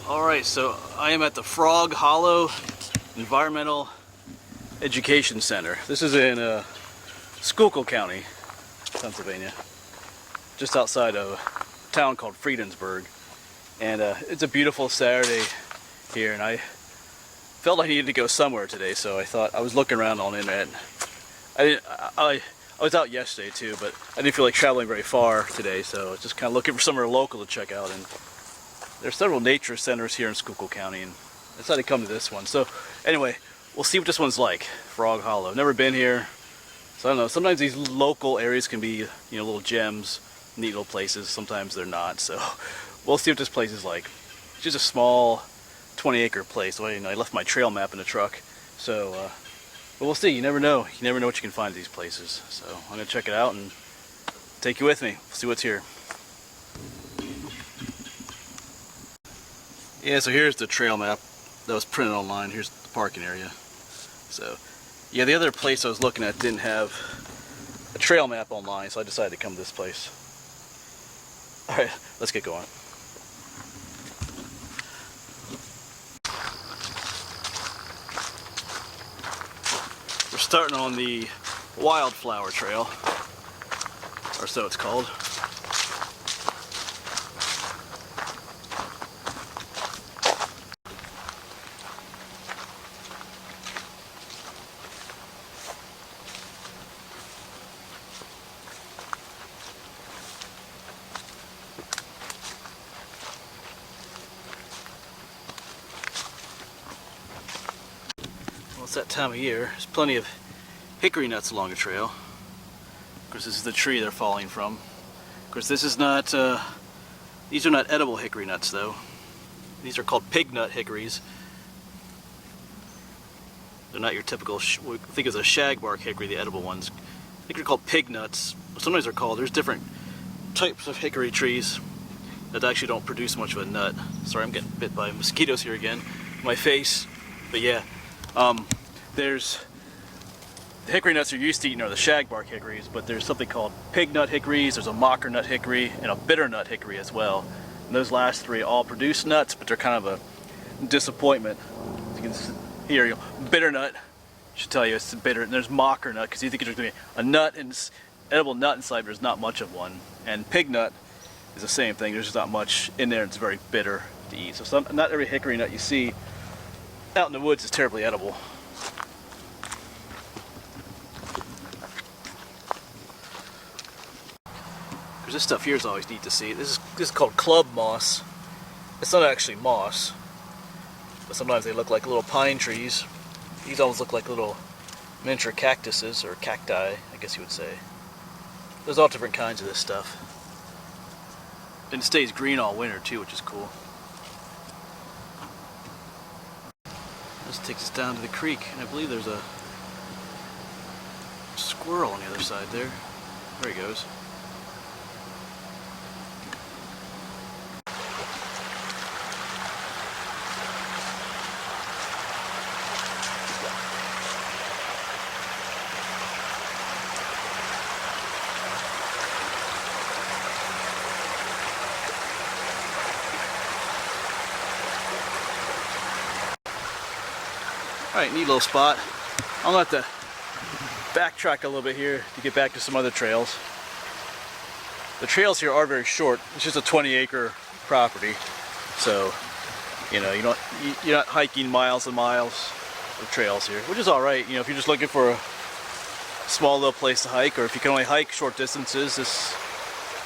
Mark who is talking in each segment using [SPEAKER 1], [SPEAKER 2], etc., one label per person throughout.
[SPEAKER 1] Alright, so I am at the Frog Hollow Environmental Education Center. This is in Schuylkill County, Pennsylvania, just outside of a town called Friedensburg. And it's a beautiful Saturday here, and I felt I needed to go somewhere today, so I was looking around on the internet. I was out yesterday too, but I didn't feel like traveling very far today, so I was just kind of looking for somewhere local to check out. And there's several nature centers here in Schuylkill County, and I decided to come to this one. So anyway, we'll see what this one's like. Frog Hollow. Never been here, so I don't know. Sometimes these local areas can be, little gems, neat little places. Sometimes they're not. So we'll see what this place is like. It's just a small 20-acre place. Well, I left my trail map in the truck, so but we'll see. You never know. You never know what you can find at these places. So I'm gonna check it out and take you with me. See what's here. Yeah, so here's the trail map that was printed online. Here's the parking area. So, yeah, the other place I was looking at didn't have a trail map online, so I decided to come to this place. Alright, let's get going. We're starting on the Wildflower Trail, or so it's called. It's that time of year. There's plenty of hickory nuts along the trail. Of course, this is the tree they're falling from. Of course, this is not, these are not edible hickory nuts though. These are called pig nut hickories. They're not your typical, what we think is a shagbark hickory, the edible ones. I think they're called pig nuts. Sometimes they're called, there's different types of hickory trees that actually don't produce much of a nut. Sorry, I'm getting bit by mosquitoes here again. My face, but yeah. There's the hickory nuts you're used to eating are the shagbark hickories, but there's something called pig nut hickories, there's a mocker nut hickory, and a bitter nut hickory as well. And those last three all produce nuts, but they're kind of a disappointment. As you can hear, bitter nut should tell you it's bitter, and there's mocker nut because you think there's going to be a nut and edible nut inside, but there's not much of one. And pig nut is the same thing. There's just not much in there. It's very bitter to eat. So not every hickory nut you see out in the woods is terribly edible. This stuff here is always neat to see. This is called club moss. It's not actually moss, but sometimes they look like little pine trees. These almost look like little miniature cactuses, or cacti, I guess you would say. There's all different kinds of this stuff. And it stays green all winter too, which is cool. This takes us down to the creek, and I believe there's a squirrel on the other side there. There he goes. Alright, neat little spot. I'm going to have to backtrack a little bit here to get back to some other trails. The trails here are very short. It's just a 20-acre property. So, you're not hiking miles and miles of trails here, which is alright. If you're just looking for a small little place to hike, or if you can only hike short distances, it's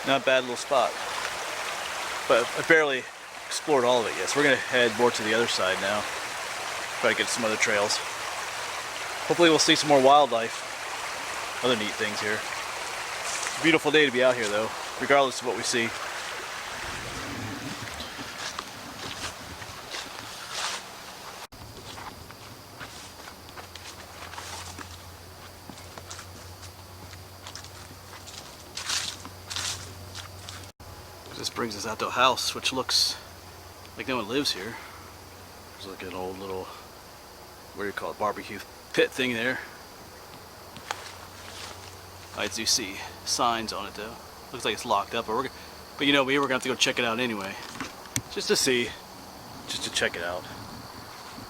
[SPEAKER 1] not a bad little spot. But I barely explored all of it yet, so we're going to head more to the other side now. Try to get some other trails. Hopefully we'll see some more wildlife, other neat things here. It's a beautiful day to be out here though, regardless of what we see. This brings us out to a house, which looks like no one lives here. There's like an old little, what do you call it, barbecue pit thing there. I do see signs on it though. Looks like it's locked up, but we were gonna have to go check it out anyway, just to see. just to check it out.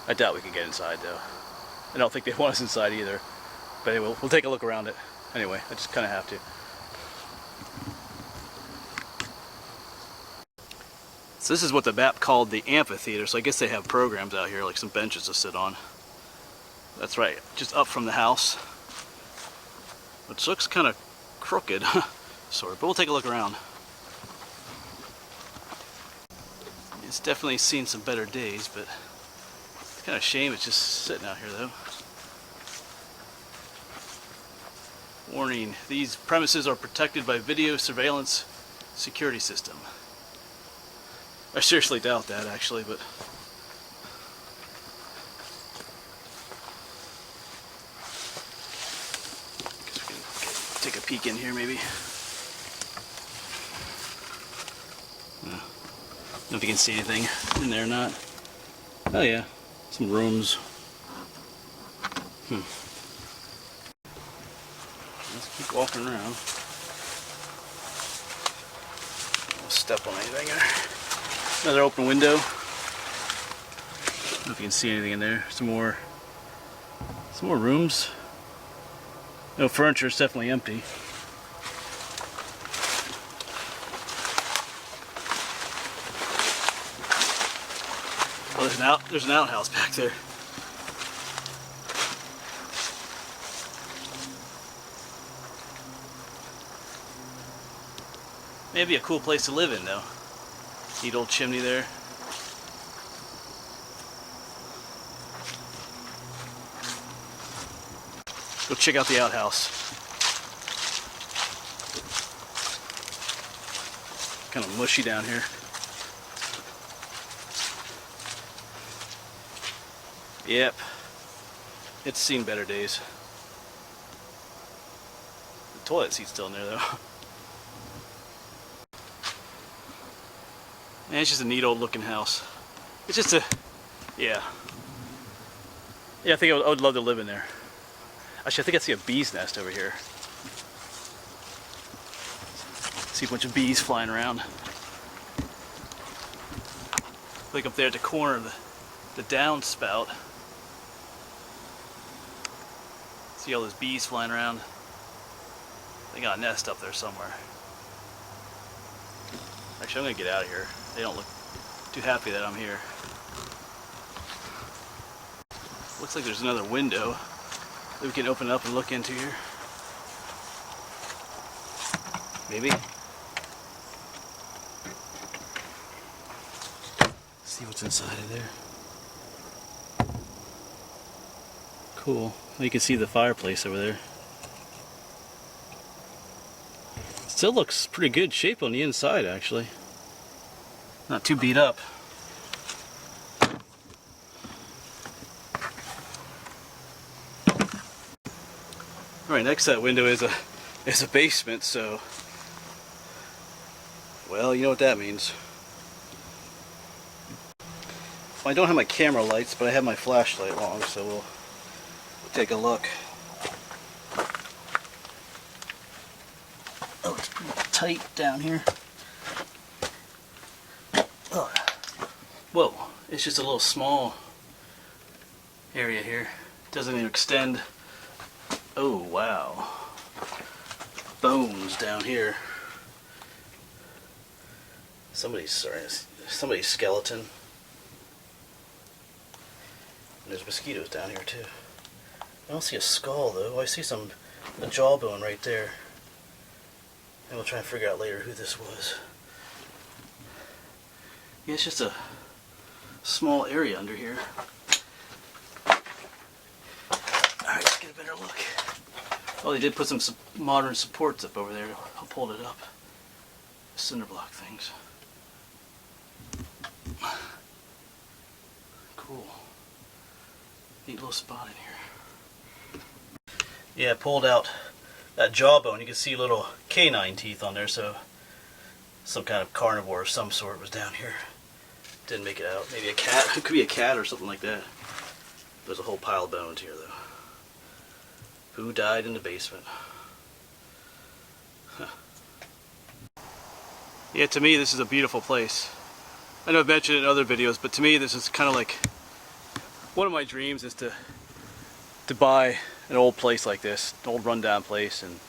[SPEAKER 1] I doubt we can get inside though. I don't think they want us inside either. But anyway, we'll take a look around it. Anyway, I just kind of have to. So this is what the map called the amphitheater. So I guess they have programs out here, like some benches to sit on. That's right, just up from the house. Which looks kind of crooked, sort of. But we'll take a look around. It's definitely seen some better days, but it's kind of a shame it's just sitting out here though. Warning, these premises are protected by video surveillance security system. I seriously doubt that actually, but guess we can take a peek in here maybe. I don't know if you can see anything in there or not. Oh yeah, some rooms. Let's keep walking around. Don't step on anything there. Another open window. I don't know if you can see anything in there. Some more rooms. No furniture, it's definitely empty. Oh, there's an outhouse back there. Maybe a cool place to live in though. Neat old chimney there. Go check out the outhouse. Kind of mushy down here. Yep. It's seen better days. The toilet seat's still in there though. Man, it's just a neat old looking house. It's just a, yeah. Yeah, I think I would love to live in there. Actually, I think I see a bee's nest over here. See a bunch of bees flying around. Like up there at the corner of the downspout. See all those bees flying around? They got a nest up there somewhere. Actually, I'm gonna get out of here. They don't look too happy that I'm here. Looks like there's another window that we can open up and look into here. Maybe. See what's inside of there. Cool. Well, you can see the fireplace over there. Still looks pretty good shape on the inside, actually. Not too beat up. Alright, next to that window is a basement, so well, you know what that means. Well, I don't have my camera lights, but I have my flashlight along, so we'll take a look. Oh, it's pretty tight down here. Oh. Whoa, it's just a little small area here. Doesn't even extend. Oh, wow. Bones down here. Somebody's skeleton. And there's mosquitoes down here too. I don't see a skull though. I see a jawbone right there. And we'll try and figure out later who this was. Yeah, it's just a small area under here. Alright, let's get a better look. Oh, they did put some modern supports up over there. I'll pull it up. Cinder block things. Cool. Neat little spot in here. Yeah, I pulled out that jawbone. You can see little canine teeth on there, so some kind of carnivore of some sort was down here. Didn't make it out. Maybe a cat. It could be a cat or something like that. There's a whole pile of bones here, though. Who died in the basement? Huh. Yeah, to me, this is a beautiful place. I know I've mentioned it in other videos, but to me this is kind of like one of my dreams is to buy an old place like this, an old rundown place, and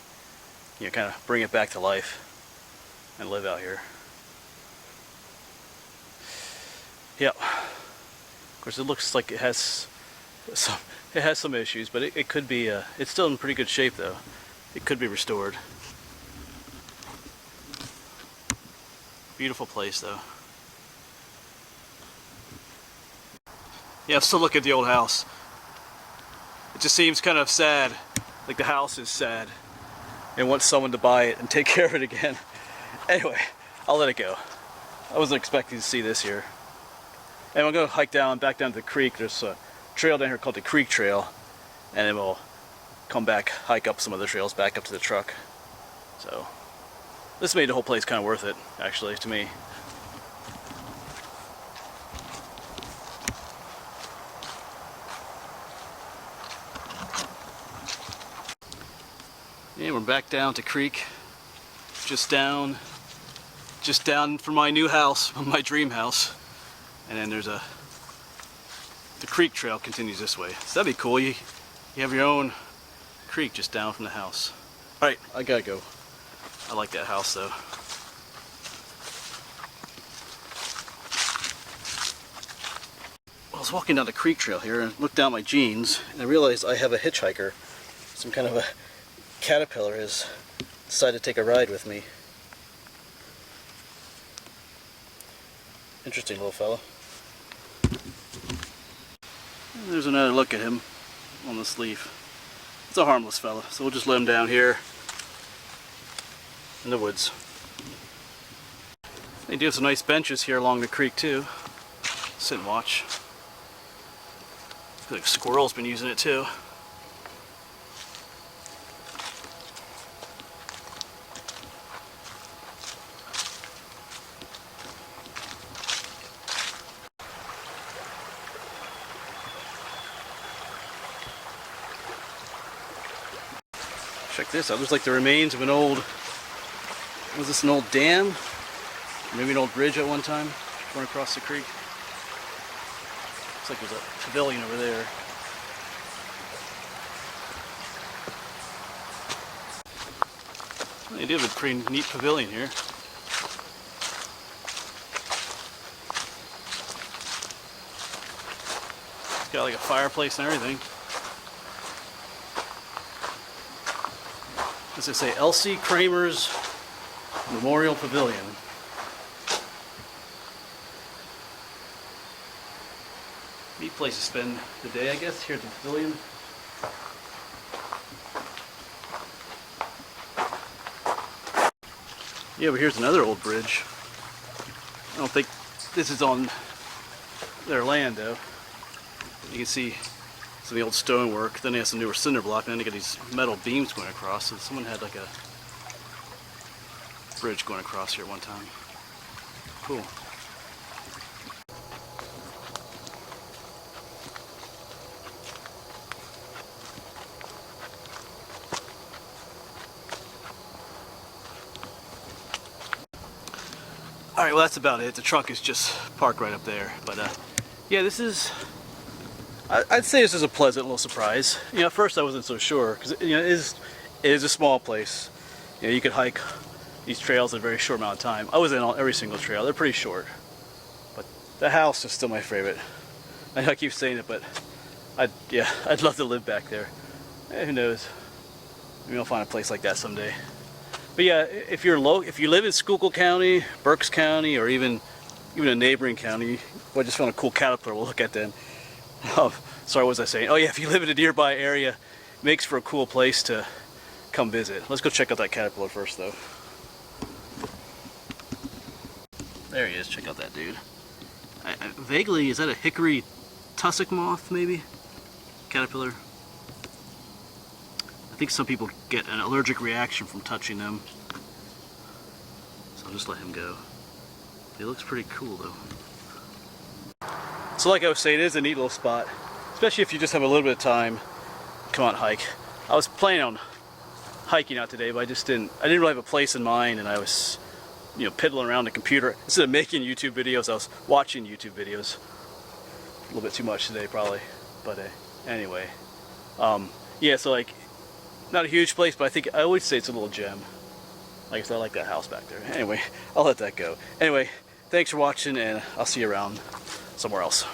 [SPEAKER 1] you know, kind of bring it back to life and live out here. Yep. Of course, it looks like it has some issues, but it could be. It's still in pretty good shape, though. It could be restored. Beautiful place, though. Yeah, I'm still looking at the old house. It just seems kind of sad, like the house is sad and wants someone to buy it and take care of it again. Anyway, I'll let it go. I wasn't expecting to see this here. And I'm going to hike back down to the creek. There's a trail down here called the Creek Trail, and then we'll come back, hike up some other trails back up to the truck. So this made the whole place kind of worth it, actually, to me. And we're back down to creek, just down from my new house, my dream house. And then there's the creek trail continues this way. So that'd be cool. You have your own creek just down from the house. All right, I gotta go. I like that house though. Well, I was walking down the creek trail here and looked down my jeans, and I realized I have a hitchhiker. Some kind of a caterpillar has decided to take a ride with me. Interesting little fella. And there's another look at him on this leaf. It's a harmless fella, so we'll just let him down here in the woods. They do have some nice benches here along the creek too. Sit and watch. I feel like squirrel's been using it too. Check this out. Looks like the remains of an old, was this an old dam? Or maybe an old bridge at one time going across the creek. Looks like there's a pavilion over there. They do have a pretty neat pavilion here. It's got like a fireplace and everything. Does it say Elsie Kramer's Memorial Pavilion? Neat place to spend the day, I guess, here at the pavilion. Yeah, but here's another old bridge. I don't think this is on their land, though. You can see some of the old stonework. Then they have some newer cinder block, and then they got these metal beams going across. So someone had like a bridge going across here one time. Cool. Alright, well that's about it. The truck is just parked right up there. But yeah, this is, I'd say this is a pleasant little surprise. You know, at first I wasn't so sure, because you know, it is a small place. You know, you could hike these trails in a very short amount of time. I was in every single trail. They're pretty short. But the house is still my favorite. I know I keep saying it, but I'd love to live back there. Who knows? Maybe I'll find a place like that someday. But yeah, if you live in Schuylkill County, Berks County, or even a neighboring county, well, I just found a cool caterpillar. We'll look at them. Sorry, what was I saying? Oh yeah, if you live in a nearby area, it makes for a cool place to come visit. Let's go check out that caterpillar first, though. There he is. Check out that dude. Vaguely, is that a hickory tussock moth, maybe? Caterpillar. I think some people get an allergic reaction from touching them. So I'll just let him go. He looks pretty cool, though. So like I was saying, it is a neat little spot, especially if you just have a little bit of time. Come out and hike. I was planning on hiking out today, but I didn't really have a place in mind, and I was piddling around the computer. Instead of making YouTube videos, I was watching YouTube videos. A little bit too much today probably, but anyway. Yeah, so like, not a huge place, but I always say it's a little gem. Like I said, I like that house back there. Anyway, I'll let that go. Anyway, thanks for watching, and I'll see you around somewhere else.